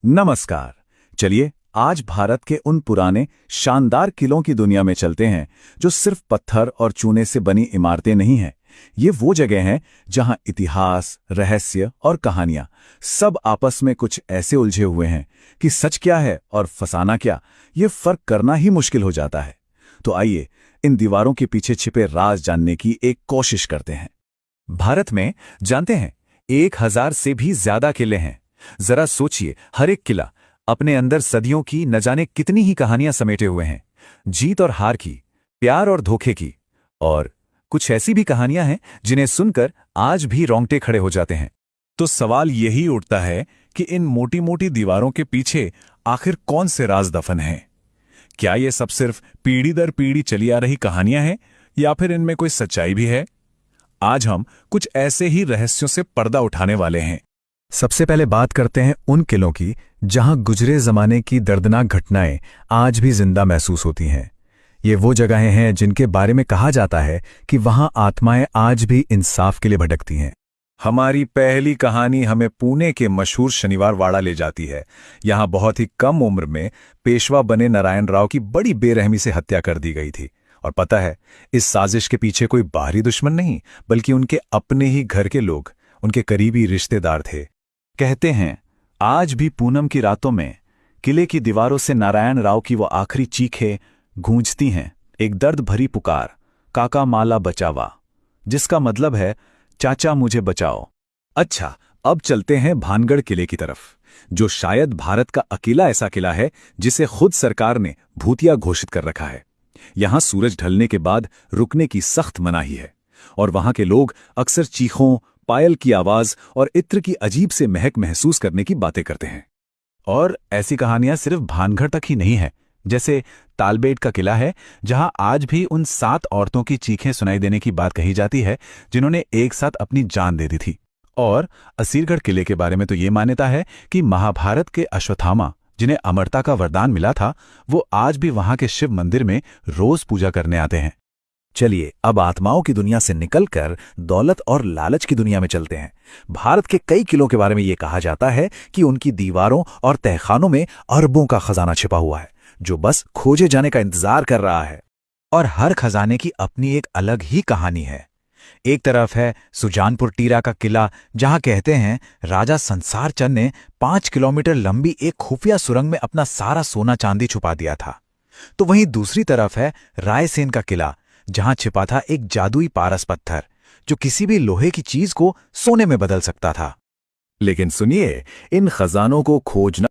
नमस्कार। चलिए आज भारत के उन पुराने शानदार किलों की दुनिया में चलते हैं जो सिर्फ पत्थर और चूने से बनी इमारतें नहीं हैं। ये वो जगह हैं जहां इतिहास, रहस्य और कहानियां सब आपस में कुछ ऐसे उलझे हुए हैं कि सच क्या है और फसाना क्या, ये फर्क करना ही मुश्किल हो जाता है। तो आइए इन दीवारों के पीछे छिपे राज जानने की एक कोशिश करते हैं। भारत में जानते हैं 1000 से भी ज्यादा किले हैं। जरा सोचिए, हर एक किला अपने अंदर सदियों की न जाने कितनी ही कहानियां समेटे हुए हैं। जीत और हार की, प्यार और धोखे की, और कुछ ऐसी भी कहानियां हैं जिन्हें सुनकर आज भी रोंगटे खड़े हो जाते हैं। तो सवाल यही उठता है कि इन मोटी मोटी दीवारों के पीछे आखिर कौन से राज दफन हैं? क्या ये सब सिर्फ पीढ़ी दर पीढ़ी चली आ रही कहानियां हैं, या फिर इनमें कोई सच्चाई भी है? आज हम कुछ ऐसे ही रहस्यों से पर्दा उठाने वाले हैं। सबसे पहले बात करते हैं उन किलों की जहां गुजरे जमाने की दर्दनाक घटनाएं आज भी जिंदा महसूस होती हैं। ये वो जगहें हैं जिनके बारे में कहा जाता है कि वहां आत्माएं आज भी इंसाफ के लिए भटकती हैं। हमारी पहली कहानी हमें पुणे के मशहूर शनिवार वाड़ा ले जाती है। यहां बहुत ही कम उम्र में पेशवा बने नारायण राव की बड़ी बेरहमी से हत्या कर दी गई थी। और पता है, इस साजिश के पीछे कोई बाहरी दुश्मन नहीं, बल्कि उनके अपने ही घर के लोग, उनके करीबी रिश्तेदार थे। कहते हैं आज भी पूनम की रातों में किले की दीवारों से नारायण राव की वो आखिरी चीखें गूंजती हैं, एक दर्द भरी पुकार, काका माला बचावा, जिसका मतलब है चाचा मुझे बचाओ। अच्छा, अब चलते हैं भानगढ़ किले की तरफ, जो शायद भारत का अकेला ऐसा किला है जिसे खुद सरकार ने भूतिया घोषित कर रखा है। यहां सूरज ढलने के बाद रुकने की सख्त मनाही है, और वहां के लोग अक्सर चीखों, पायल की आवाज और इत्र की अजीब से महक महसूस करने की बातें करते हैं। और ऐसी कहानियां सिर्फ भानगढ़ तक ही नहीं है। जैसे तालबेट का किला है, जहां आज भी उन 7 औरतों की चीखें सुनाई देने की बात कही जाती है जिन्होंने एक साथ अपनी जान दे दी थी। और असीरगढ़ किले के बारे में तो ये मान्यता है कि महाभारत के अश्वत्थामा, जिन्हें अमरता का वरदान मिला था, वो आज भी वहां के शिव मंदिर में रोज पूजा करने आते हैं। चलिए अब आत्माओं की दुनिया से निकलकर दौलत और लालच की दुनिया में चलते हैं। भारत के कई किलों के बारे में यह कहा जाता है कि उनकी दीवारों और तहखानों में अरबों का खजाना छिपा हुआ है, जो बस खोजे जाने का इंतजार कर रहा है। और हर खजाने की अपनी एक अलग ही कहानी है। एक तरफ है सुजानपुर टीरा का किला, जहां कहते हैं राजा संसार चंद ने 5 किलोमीटर लंबी एक खुफिया सुरंग में अपना सारा सोना चांदी छुपा दिया था। तो वहीं दूसरी तरफ है रायसेन का किला, जहां छिपा था एक जादुई पारस पत्थर, जो किसी भी लोहे की चीज को सोने में बदल सकता था। लेकिन सुनिए, इन खजानों को खोजना